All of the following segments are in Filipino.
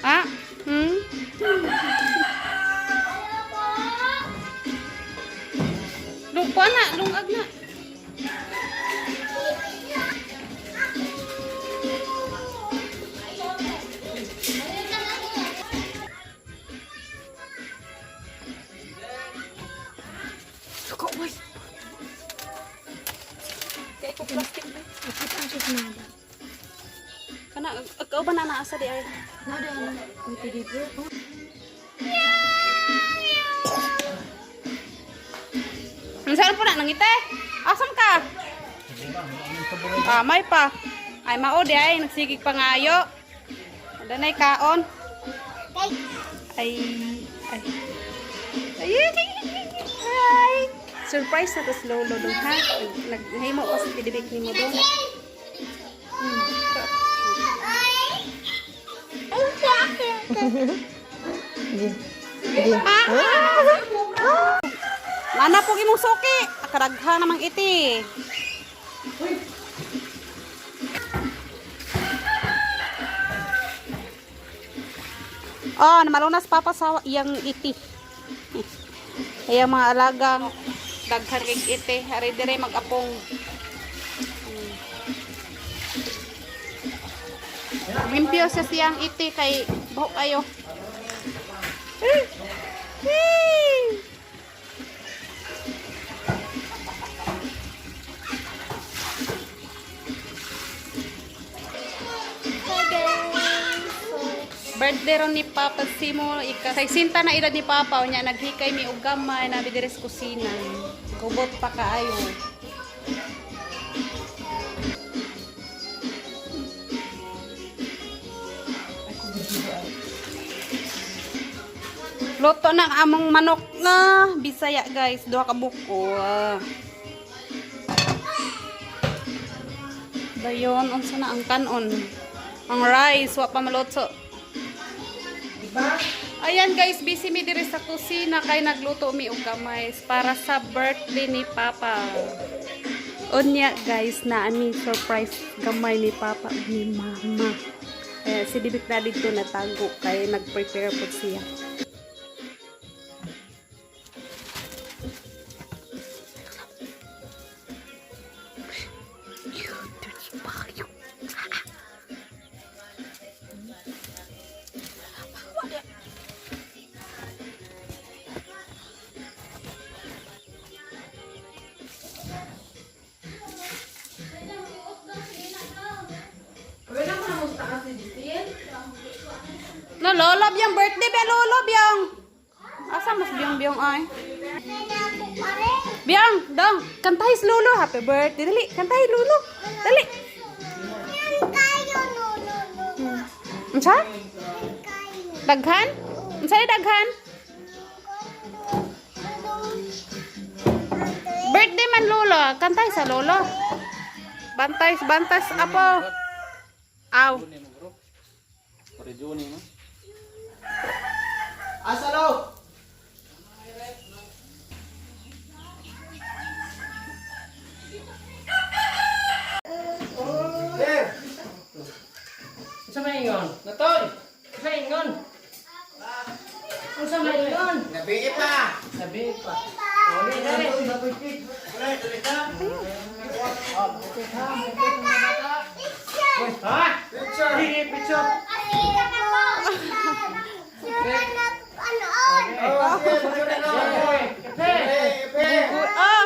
Ha? Hmm? Lupa na, lungag na. Suka, boy. Kaya ko plastic ba? Kita ang sus nada. Kana, ikaw ba na naasa di ay? Nada ano? May pidibro. Saan po na nangite? Asam ka? Ah, may pa. Ay mao di ay nagsigig pangayo. Danay kaon. Ay ay. Ay. Surprise na tas lolo dong ha. Naghimo ko sa tidibik nimo dong. Mana po imong suki? Akaragha namang iti. Oh, namalunas papa sa iyang iti. Ayang mga alagang daghan kay iti, ari dire mag-apong. Limpyo sa siyang iti kay buhok ayo. Birthday ron ni Papa Simo, ika-60 na edad ni Papa, unya naghikay mi og gamay na diri sa kusina. Kubot pa kaayo. Luto na ang among manok na Bisaya guys, duha ka buko. Dayon unsa na ang kanon? Ang rice wa pa malutso. Ayan guys, busy mi diri sa kusina kay nagluto mi og gamay para sa birthday ni Papa. Unya guys, na ani surprise gamay ni Papa ug ni Mama. Si Bibik na dito natago kay nag-prepare po siya. No, lolo biyang birthday ba lolo biyang. Asa mas biyang ay? Biyang, dong, kantahis lolo happy birthday. Dali, kantahi lolo. Dali. Unsa? Daghan? Unsa ni daghan? Birthday man lolo, kantay sa lolo. Bantas, bantas apo. Aw. Asa lo? Sa maingon? Natoy! Sa ingon? Ang sa maingon? Nabi pa. Sabi pa. Oli, dali. Ha? Picture. Sige, picture. Oh, okay, picture na lang. Kape. Ah,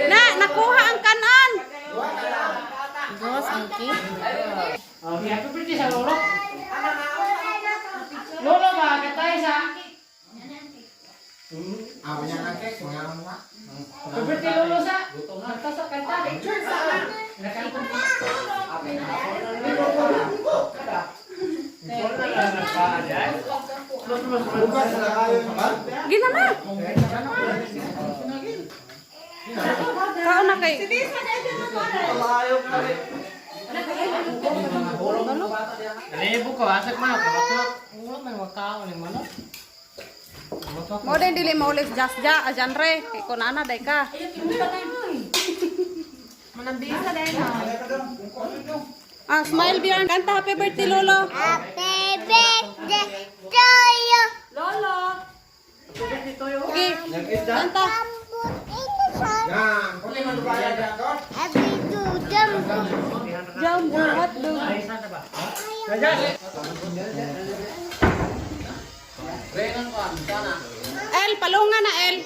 na nakuha ang kanan. Boss, angki. Okay, happy birthday sa lolo. Lolo ba? Katay sa... Ako niya ng cake, mga mga. Happy birthday lolo sa... Kanta sa kanta. Nakanta. Bukas na kayo naman. Ginama. Kao na kay. Malayo ka rin. Nalibo ko, asik manok. Batok. Wala may makao ni manok. Mo din dili mo ulit just ja ajan re kay kunana day ka. Manambisa din ha. Ah, smile Bjorn. Kanta happy birthday Lolo. Happy birthday to you. Lolo. Okay. Kanta. Yan. Kung ano ba yan doon? Happy to them. Jumbo hotdog. El, palungan na El.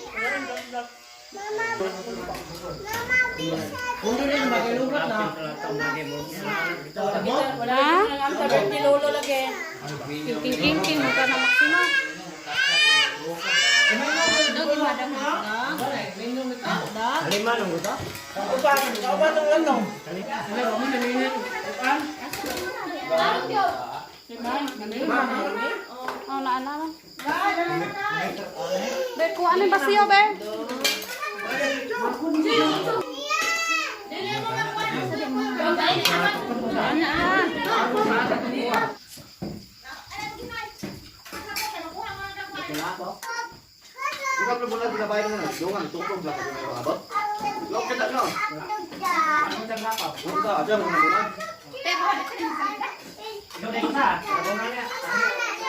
Ha? King mo ka na maksima. Oh, na. Be, kuha ano yung basiyo, be? Bukan belum mulai kita bayar mana? Jangan tumpang belakang ini abang. Lo kita no. Bukan aja mana?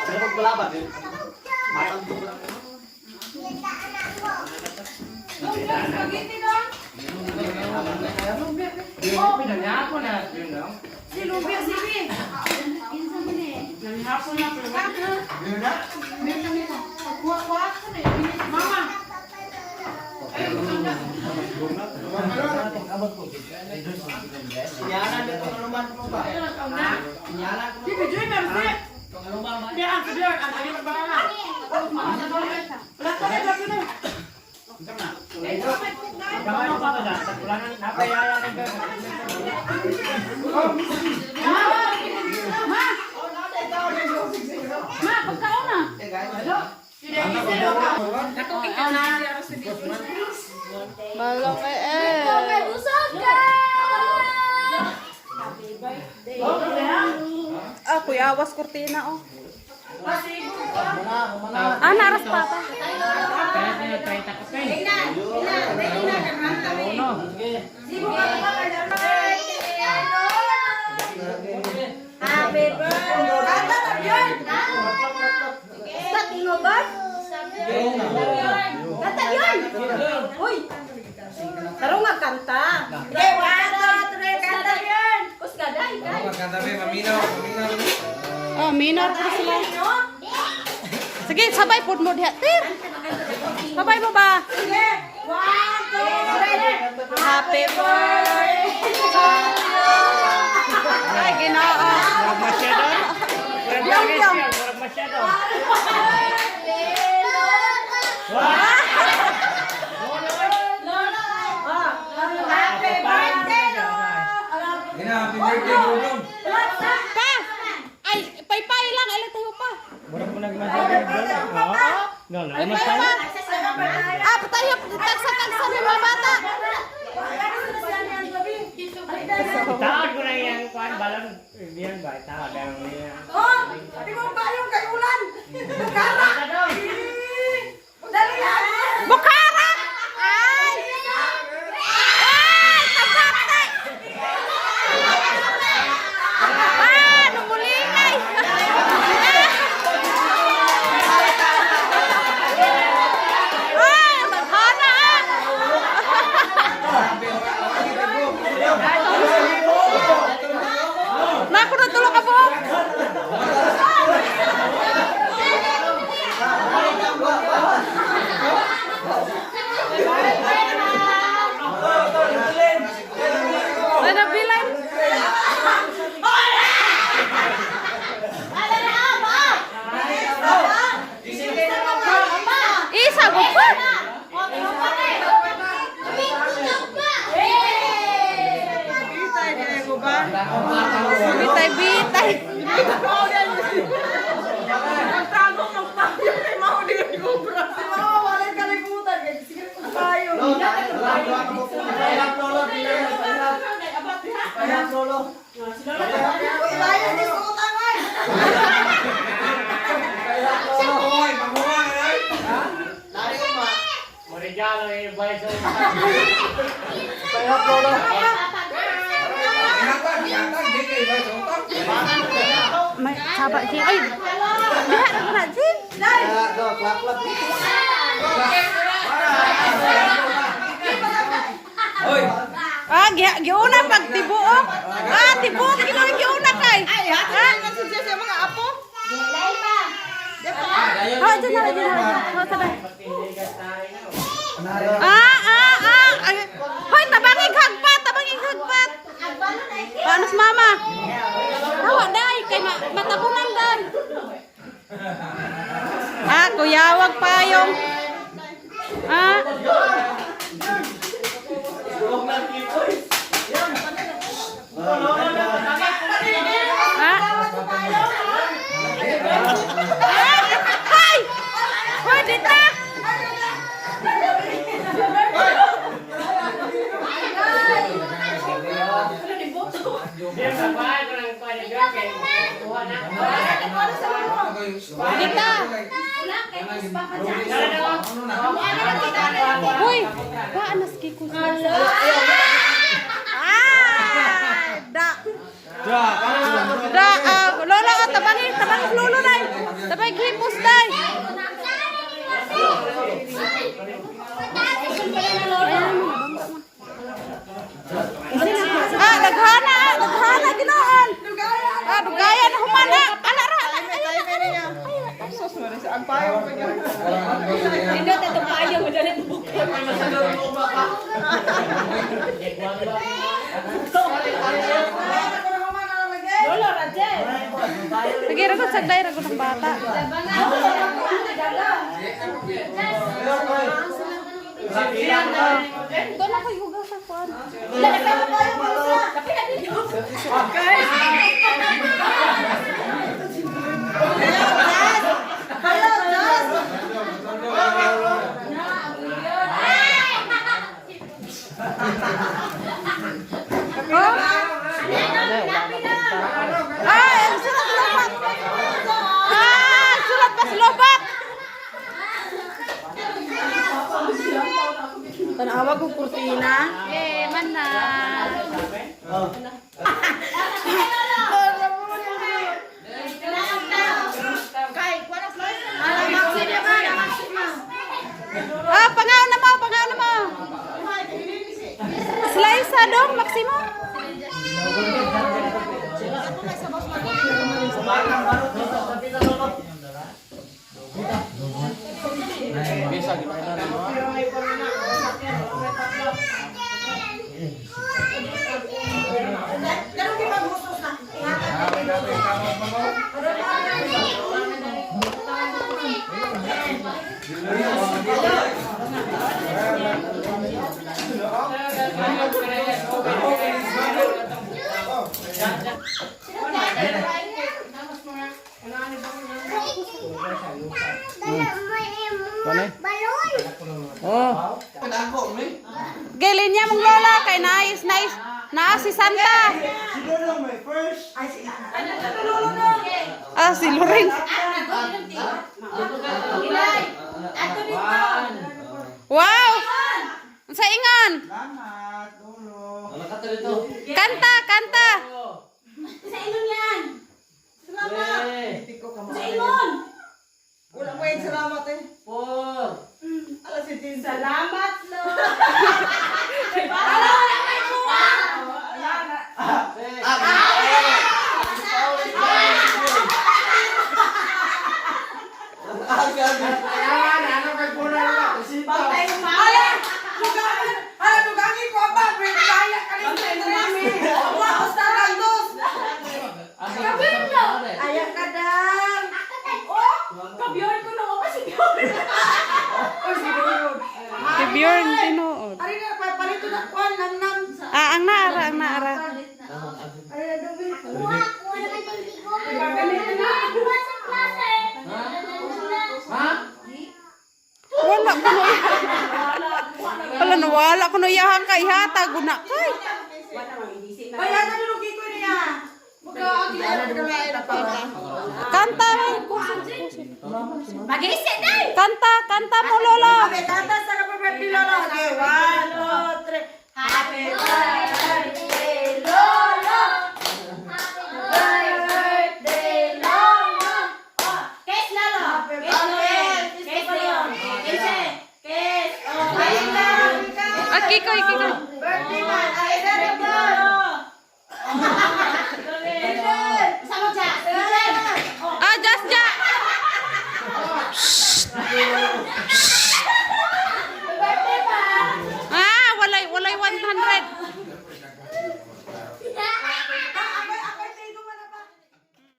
Saya mau belabat ya. Matang tuh. Balong Ako yawas kurtina oh. Naras papa. Happy birthday. Start mo ba? Kanta yun. Uy. Taro nga kanta. Kanta yun. Kus ka dahil ka. Oh, minor pa sila. Sige, sabay po mo diha. Tir. Sabay mo ba? Sige. 1, 2, 3. Happy birthday. Ay, ginoo. Yung. Happy birthday, Pa! Ay, paypay lang. Alam tayo pa. Ay, tayo pa. Ah, tayo. Tagsa-tagsa ng mga bata. Tawad ko na yung kuhan balon. Biyan ba? Tawad ang niya. Oh, pati mo ba yung kayulan? Bukara! Dali yan! Bukara! Ay! Ay! Tabate! Ah! Numulingay! Ay! Maghana ah! Naku na tulog ka po! Ano bilang? Isa ko pa! Bitay-bitay! Mo regalo yung bayad sa Kaya haba Jin. Ay. Diha ra na Jin. Ah, giuna pag tibuok. Ah, tibuok giuna kay. Ay, ha? Sa mga apo. Oh, dyan na. Oh, sabay. Ay. Hoy, tabangig hagpat. Panos mama? Hawa day kay matabunan dan. Ah, kuyawag payong. Ah. Hay! Hoy, dita! Dita! Hoy! Paanas kiko sa... Lola, tabangin lolo day. Tabang hipos day. Daghana ginoon. Dugayan humana. Ala ra. Ang payo ko niya. Hindi tayo payo mo dali buko. Lolo raje. Lagi ragot sagday ragot ng bata. Doon ako hugas sa kuan. Sulat pas lobat. Tanawa ko kurtina. Mana? Pangaon na mo. Slice dong, Maximo. Galing niya mong lola kay nice. Na si Santa. Ah, si Loren. Wow! Sa ingon. Kanta. Sa ingon yan. Salamat. Sa ingon. Wala mo yung salamat eh. Alas si Tin. Salamat, Lo. Lugangin ko ba? Kaya ka rin sa inami. Umahos na lang dos. Ayak ka dang. Kabiyon ko na ako kasi biyon. Si Bjorn tinuod. Ari na, palito na kuhan. Nam. Ang naara. Ari na, dumi. Wala ko no yahan kay hata guna kay. Kaya na nilugi ko niya. Kanta Kanta mo lola. Okay, tata sa kapapati lolo. Okay, 1, 2, 3. Happy birthday, Lolo. Happy birthday, Lolo. Kikoy. Birthday man. Ay,